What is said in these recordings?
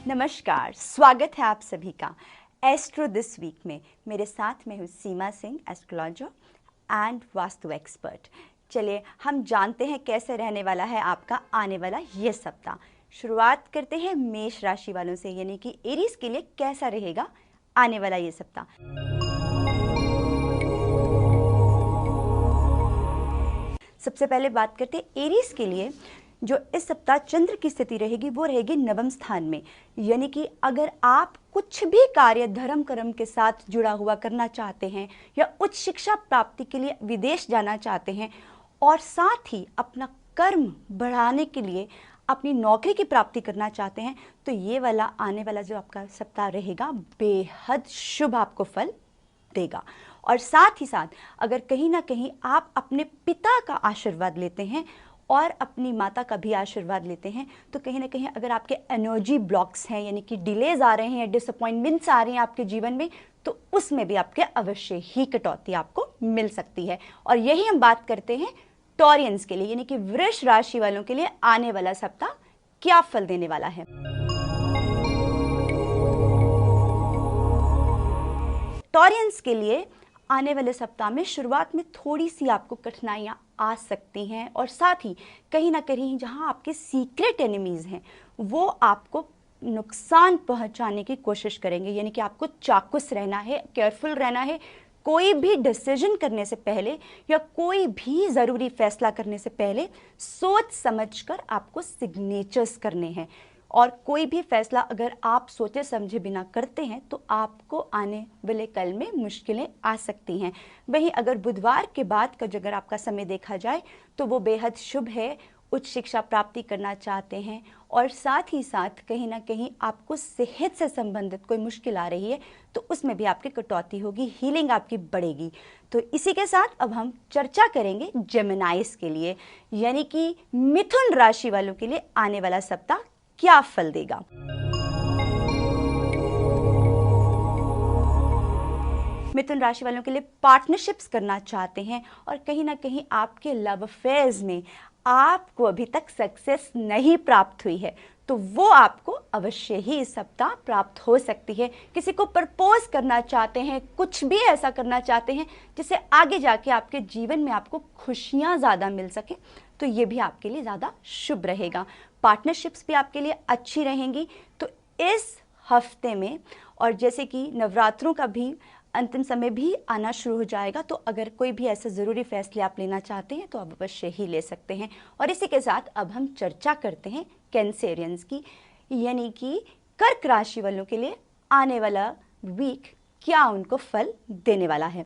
नमस्कार, स्वागत है आप सभी का एस्ट्रो दिस वीक में। मेरे साथ में हूँ Seema Singh, astrologer and vastu expert. चलिए हम जानते हैं कैसे रहने वाला है आपका आने वाला ये सप्ताह। शुरुआत करते हैं मेष राशि वालों से, यानी कि एरीज के लिए कैसा रहेगा आने वाला ये सप्ताह। सबसे पहले बात करते हैं एरीज के लिए। जो इस सप्ताह चंद्र की स्थिति रहेगी वो रहेगी नवम स्थान में, यानी कि अगर आप कुछ भी कार्य धर्म कर्म के साथ जुड़ा हुआ करना चाहते हैं या उच्च शिक्षा प्राप्ति के लिए विदेश जाना चाहते हैं और साथ ही अपना कर्म बढ़ाने के लिए अपनी नौकरी की प्राप्ति करना चाहते हैं, तो ये वाला आने वाला जो आपका सप्ताह रहेगा बेहद शुभ आपको फल देगा। और साथ ही साथ अगर कहीं ना कहीं आप अपने पिता का आशीर्वाद लेते हैं और अपनी माता का भी आशीर्वाद लेते हैं, तो कहीं ना कहीं अगर आपके एनर्जी ब्लॉक्स हैं, यानी कि डिलेज आ रहे हैं या डिसअपॉइंटमेंट्स आ रही हैं आपके जीवन में, तो उसमें भी आपके अवश्य ही कटौती आपको मिल सकती है। और यही हम बात करते हैं टॉरियंस के लिए, यानी कि वृष राशि वालों के लिए आने वाला सप्ताह क्या फल देने वाला है। टॉरियंस के लिए आने वाले सप्ताह में शुरुआत में थोड़ी सी आपको कठिनाइयां आ सकती हैं और साथ ही कहीं ना कहीं जहां आपके सीक्रेट एनिमीज हैं वो आपको नुकसान पहुंचाने की कोशिश करेंगे, यानी कि आपको चाकुस रहना है, केयरफुल रहना है। कोई भी डिसीजन करने से पहले या कोई भी ज़रूरी फैसला करने से पहले सोच समझकर आपको सिग्नेचर्स करने हैं। और कोई भी फैसला अगर आप सोचे समझे बिना करते हैं तो आपको आने वाले कल में मुश्किलें आ सकती हैं। वहीं अगर बुधवार के बाद का अगर आपका समय देखा जाए तो वो बेहद शुभ है। उच्च शिक्षा प्राप्ति करना चाहते हैं और साथ ही साथ कहीं ना कहीं आपको सेहत से संबंधित कोई मुश्किल आ रही है तो उसमें भी आपकी कटौती होगी, हीलिंग आपकी बढ़ेगी। तो इसी के साथ अब हम चर्चा करेंगे जेमिनाइज के लिए, यानी कि मिथुन राशि वालों के लिए आने वाला सप्ताह क्या फल देगा। मिथुन राशि वालों के लिए पार्टनरशिप्स करना चाहते हैं और कहीं ना कहीं आपके लव अफेयर्स में आपको अभी तक सक्सेस नहीं प्राप्त हुई है, तो वो आपको अवश्य ही इस सप्ताह प्राप्त हो सकती है। किसी को प्रपोज करना चाहते हैं, कुछ भी ऐसा करना चाहते हैं जिससे आगे जाके आपके जीवन में आपको खुशियां ज़्यादा मिल सके, तो ये भी आपके लिए ज़्यादा शुभ रहेगा। पार्टनरशिप्स भी आपके लिए अच्छी रहेंगी। तो इस हफ्ते में, और जैसे कि नवरात्रों का भी अंतिम समय भी आना शुरू हो जाएगा, तो अगर कोई भी ऐसे ज़रूरी फैसले आप लेना चाहते हैं तो आप अवश्य ही ले सकते हैं। और इसी के साथ अब हम चर्चा करते हैं कैंसेरियंस की, यानी कि कर्क राशि वालों के लिए आने वाला वीक क्या उनको फल देने वाला है।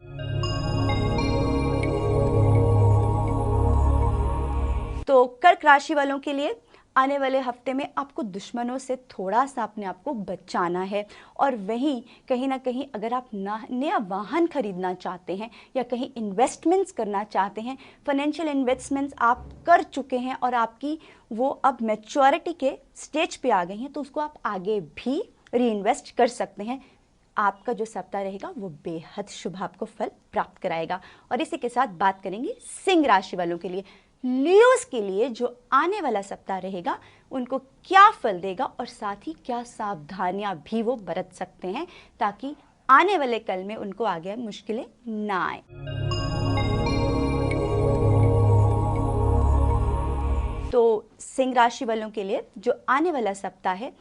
तो कर्क राशि वालों के लिए आने वाले हफ्ते में आपको दुश्मनों से थोड़ा सा अपने आप को बचाना है। और वहीं कहीं ना कहीं अगर आप नया वाहन खरीदना चाहते हैं या कहीं इन्वेस्टमेंट्स करना चाहते हैं, फाइनेंशियल इन्वेस्टमेंट्स आप कर चुके हैं और आपकी वो अब मैच्योरिटी के स्टेज पे आ गई हैं, तो उसको आप आगे भी री इन्वेस्ट कर सकते हैं। आपका जो सप्ताह रहेगा वो बेहद शुभ आपको फल प्राप्त कराएगा। और इसी के साथ बात करेंगे सिंह राशि वालों के लिए। लियोस के लिए जो आने वाला सप्ताह रहेगा उनको क्या फल देगा और साथ ही क्या सावधानियां भी वो बरत सकते हैं ताकि आने वाले कल में उनको आगे मुश्किलें ना आए। तो सिंह राशि वालों के लिए जो आने वाला सप्ताह है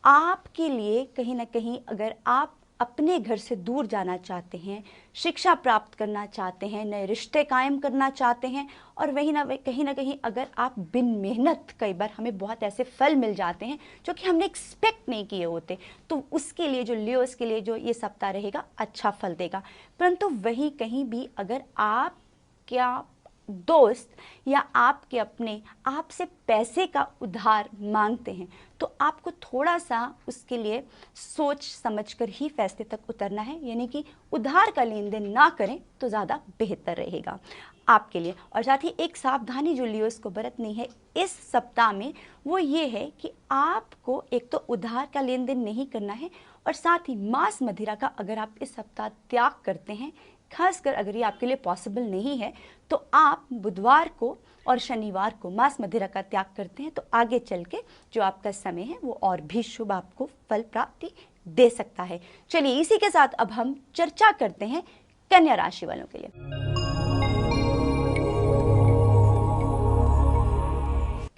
आपके लिए कहीं ना कहीं अगर आप अपने घर से दूर जाना चाहते हैं, शिक्षा प्राप्त करना चाहते हैं, नए रिश्ते कायम करना चाहते हैं, और वहीं ना कहीं ना कहीं अगर आप बिन मेहनत, कई बार हमें बहुत ऐसे फल मिल जाते हैं जो कि हमने एक्सपेक्ट नहीं किए होते, तो उसके लिए जो लियोस के लिए जो ये सप्ताह रहेगा अच्छा फल देगा। परंतु वहीं कहीं भी अगर आप क्या दोस्त या आपके अपने आपसे पैसे का उधार मांगते हैं तो आपको थोड़ा सा उसके लिए सोच समझकर ही फैसले तक उतरना है, यानी कि उधार का लेन देन ना करें तो ज़्यादा बेहतर रहेगा आपके लिए। और साथ ही एक सावधानी जो लियोस को बरतनी है इस सप्ताह में वो ये है कि आपको एक तो उधार का लेन देन नहीं करना है और साथ ही मांस मदिरा का अगर आप इस सप्ताह त्याग करते हैं खासकर अगर ये आपके लिए पॉसिबल नहीं है तो आप बुधवार को और शनिवार को मांस मदिरा का त्याग करते हैं तो आगे चल के जो आपका समय है वो और भी शुभ आपको फल प्राप्ति दे सकता है। चलिए इसी के साथ अब हम चर्चा करते हैं कन्या राशि वालों के लिए।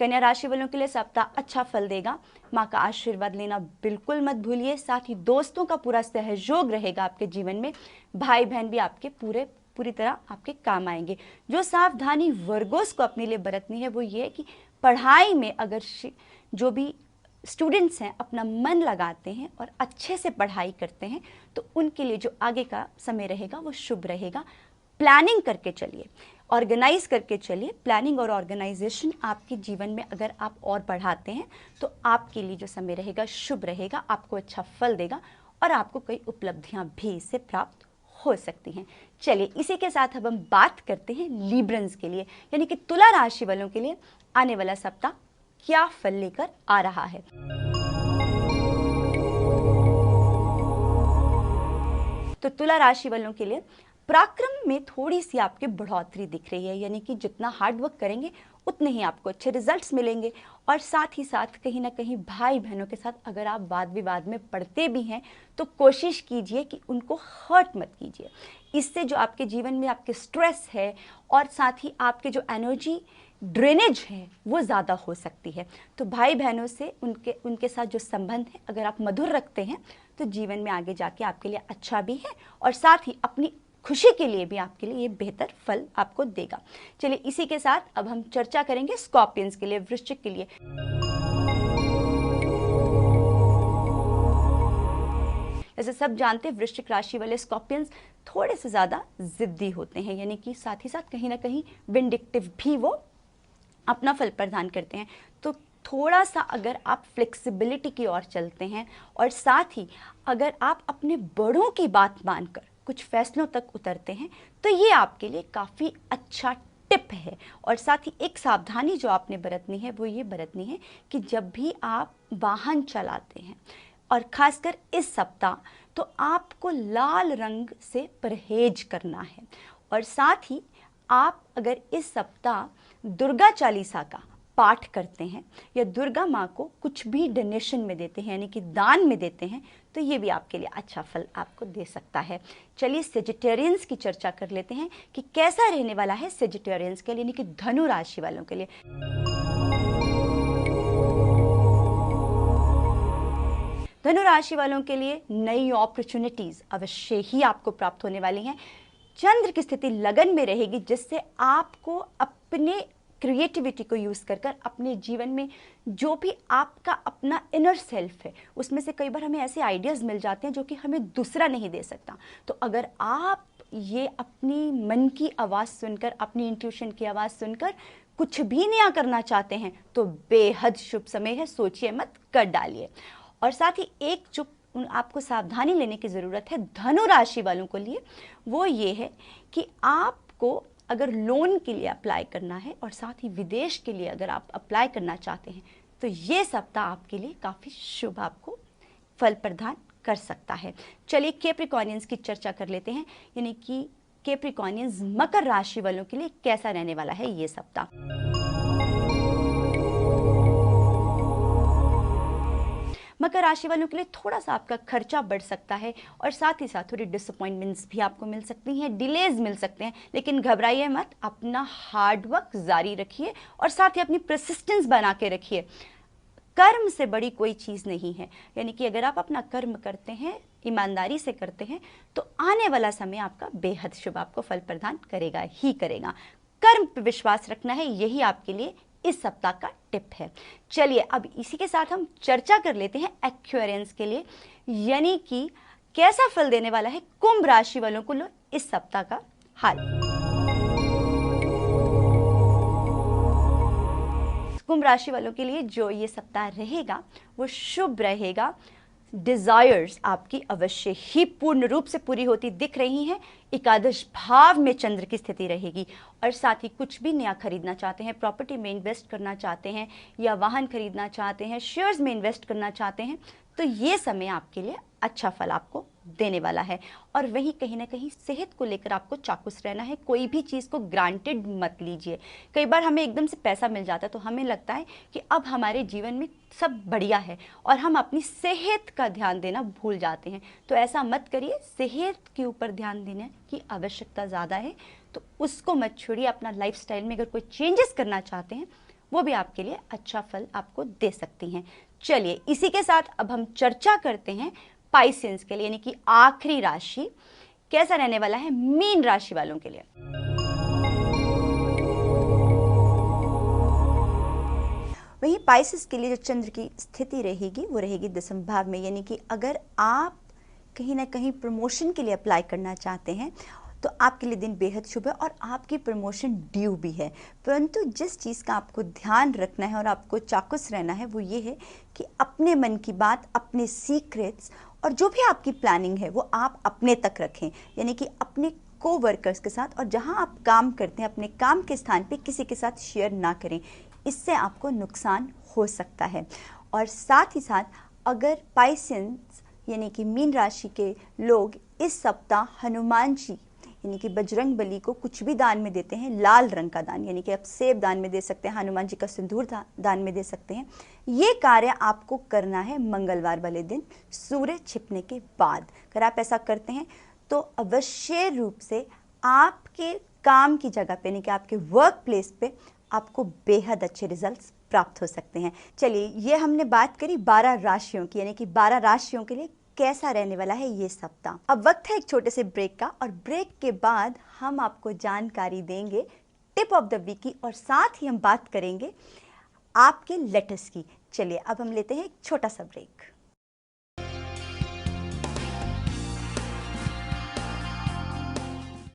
कन्या राशि वालों के लिए सप्ताह अच्छा फल देगा। माँ का आशीर्वाद लेना बिल्कुल मत भूलिए। साथ ही दोस्तों का पूरा सहयोग रहेगा आपके जीवन में। भाई बहन भी आपके पूरी तरह आपके काम आएंगे। जो सावधानी वर्गोस को अपने लिए बरतनी है वो ये है कि पढ़ाई में अगर जो भी स्टूडेंट्स हैं अपना मन लगाते हैं और अच्छे से पढ़ाई करते हैं तो उनके लिए जो आगे का समय रहेगा वो शुभ रहेगा। प्लानिंग करके चलिए, ऑर्गेनाइज करके चलिए। प्लानिंग और ऑर्गेनाइजेशन आपके जीवन में अगर आप और बढ़ाते हैं तो आपके लिए जो समय रहेगा शुभ रहेगा, आपको अच्छा फल देगा और आपको कई उपलब्धियां भी इससे प्राप्त हो सकती हैं। चलिए इसी के साथ अब हम बात करते हैं लिब्रन्स के लिए, यानी कि तुला राशि वालों के लिए आने वाला सप्ताह क्या फल लेकर आ रहा है। तो तुला राशि वालों के लिए पराक्रम में थोड़ी सी आपकी बढ़ोतरी दिख रही है, यानी कि जितना हार्ड वर्क करेंगे उतने ही आपको अच्छे रिजल्ट्स मिलेंगे। और साथ ही साथ कहीं ना कहीं भाई बहनों के साथ अगर आप वाद विवाद में पड़ते भी हैं तो कोशिश कीजिए कि उनको हर्ट मत कीजिए। इससे जो आपके जीवन में आपके स्ट्रेस है और साथ ही आपके जो एनर्जी ड्रेनेज है वो ज़्यादा हो सकती है। तो भाई बहनों से उनके साथ जो संबंध है अगर आप मधुर रखते हैं तो जीवन में आगे जाके आपके लिए अच्छा भी है और साथ ही अपनी खुशी के लिए भी आपके लिए ये बेहतर फल आपको देगा। चलिए इसी के साथ अब हम चर्चा करेंगे स्कॉर्पियंस के लिए, वृश्चिक के लिए। जैसे सब जानते हैं वृश्चिक राशि वाले स्कॉर्पियंस थोड़े से ज़्यादा जिद्दी होते हैं, यानी कि साथ ही साथ कहीं ना कहीं विंडिक्टिव भी वो अपना फल प्रदान करते हैं। तो थोड़ा सा अगर आप फ्लेक्सिबिलिटी की ओर चलते हैं और साथ ही अगर आप अपने बड़ों की बात मानकर कुछ फैसलों तक उतरते हैं तो ये आपके लिए काफ़ी अच्छा टिप है। और साथ ही एक सावधानी जो आपने बरतनी है वो ये बरतनी है कि जब भी आप वाहन चलाते हैं और ख़ासकर इस सप्ताह तो आपको लाल रंग से परहेज करना है। और साथ ही आप अगर इस सप्ताह दुर्गा चालीसा का पाठ करते हैं या दुर्गा माँ को कुछ भी डोनेशन में देते हैं, यानी कि दान में देते हैं, तो ये भी आपके लिए अच्छा फल आपको दे सकता है। चलिए सेजिटेरियंस की चर्चा कर लेते हैं कि कैसा रहने वाला है सेजिटेरियंस के लिए, यानी कि धनु राशि वालों के लिए। धनु राशि वालों के लिए नई अपॉर्चुनिटीज अवश्य ही आपको प्राप्त होने वाली हैं। चंद्र की स्थिति लगन में रहेगी जिससे आपको अपने क्रिएटिविटी को यूज़ कर कर अपने जीवन में जो भी आपका अपना इनर सेल्फ है उसमें से कई बार हमें ऐसे आइडियाज़ मिल जाते हैं जो कि हमें दूसरा नहीं दे सकता। तो अगर आप ये अपनी मन की आवाज़ सुनकर, अपनी इंट्यूशन की आवाज़ सुनकर कुछ भी नया करना चाहते हैं तो बेहद शुभ समय है, सोचिए मत, कर डालिए। और साथ ही एक जो आपको सावधानी लेने की ज़रूरत है धनु राशि वालों को लिए वो ये है कि आपको अगर लोन के लिए अप्लाई करना है और साथ ही विदेश के लिए अगर आप अप्लाई करना चाहते हैं तो ये सप्ताह आपके लिए काफ़ी शुभ आपको फल प्रदान कर सकता है। चलिए कैप्रिकॉर्नियंस की चर्चा कर लेते हैं, यानी कि कैप्रिकॉर्नियंस मकर राशि वालों के लिए कैसा रहने वाला है ये सप्ताह। मकर राशि वालों के लिए थोड़ा सा आपका खर्चा बढ़ सकता है और साथ ही साथ थोड़ी डिसअपॉइंटमेंट्स भी आपको मिल सकती हैं, डिलेज मिल सकते हैं, लेकिन घबराइए मत, अपना हार्डवर्क जारी रखिए और साथ ही अपनी परसिस्टेंस बना के रखिए। कर्म से बड़ी कोई चीज़ नहीं है, यानी कि अगर आप अपना कर्म करते हैं, ईमानदारी से करते हैं तो आने वाला समय आपका बेहद शुभ आपको फल प्रदान करेगा ही करेगा। कर्म पर विश्वास रखना है, यही आपके लिए इस सप्ताह का टिप है। चलिए अब इसी के साथ हम चर्चा कर लेते हैं एक्वेरियंस के लिए, यानी कि कैसा फल देने वाला है कुंभ राशि वालों को इस सप्ताह का हाल। कुंभ राशि वालों के लिए जो ये सप्ताह रहेगा वो शुभ रहेगा। डिजायर्स आपकी अवश्य ही पूर्ण रूप से पूरी होती दिख रही हैं। एकादश भाव में चंद्र की स्थिति रहेगी और साथ ही कुछ भी नया खरीदना चाहते हैं, प्रॉपर्टी में इन्वेस्ट करना चाहते हैं या वाहन खरीदना चाहते हैं, शेयर्स में इन्वेस्ट करना चाहते हैं तो ये समय आपके लिए अच्छा फल आपको देने वाला है। और वहीं कहीं ना कहीं सेहत को लेकर आपको चाकुस रहना है, कोई भी चीज़ को ग्रांटेड मत लीजिए। कई बार हमें एकदम से पैसा मिल जाता है तो हमें लगता है कि अब हमारे जीवन में सब बढ़िया है और हम अपनी सेहत का ध्यान देना भूल जाते हैं। तो ऐसा मत करिए, सेहत के ऊपर ध्यान देने की आवश्यकता ज़्यादा है, तो उसको मत छोड़िए। अपना लाइफस्टाइल में अगर कोई चेंजेस करना चाहते हैं वो भी आपके लिए अच्छा फल आपको दे सकती हैं। चलिए, इसी के साथ अब हम चर्चा करते हैं पाइसेंस के लिए, यानी कि आखिरी राशि कैसा रहने वाला है मीन राशि वालों के लिए। वहीं पाइसेस के लिए जो चंद्र की स्थिति रहेगी वो रहेगी दसम भाव में, यानी कि अगर आप कहीं ना कहीं प्रमोशन के लिए अप्लाई करना चाहते हैं तो आपके लिए दिन बेहद शुभ है और आपकी प्रमोशन ड्यू भी है। परंतु जिस चीज़ का आपको ध्यान रखना है और आपको चाकुस रहना है वो ये है कि अपने मन की बात, अपने सीक्रेट्स और जो भी आपकी प्लानिंग है वो आप अपने तक रखें, यानी कि अपने कोवर्कर्स के साथ और जहां आप काम करते हैं अपने काम के स्थान पे किसी के साथ शेयर ना करें, इससे आपको नुकसान हो सकता है। और साथ ही साथ अगर पाइसेंस यानी कि मीन राशि के लोग इस सप्ताह हनुमान जी यानी कि बजरंग बली को कुछ भी दान में देते हैं, लाल रंग का दान, यानी कि आप सेब दान में दे सकते हैं, हनुमान जी का सिंदूर दान में दे सकते हैं। ये कार्य आपको करना है मंगलवार वाले दिन सूर्य छिपने के बाद। अगर आप ऐसा करते हैं तो अवश्य रूप से आपके काम की जगह पे यानी कि आपके वर्क प्लेस पे आपको बेहद अच्छे रिजल्ट्स प्राप्त हो सकते हैं। चलिए, ये हमने बात करी 12 राशियों की, यानी कि 12 राशियों के लिए कैसा रहने वाला है ये सप्ताह। अब वक्त है एक छोटे से ब्रेक का, और ब्रेक के बाद हम आपको जानकारी देंगे टिप ऑफ द वीक की, और साथ ही हम बात करेंगे आपके लेटर्स की। चलिए, अब हम लेते हैं एक छोटा सा ब्रेक।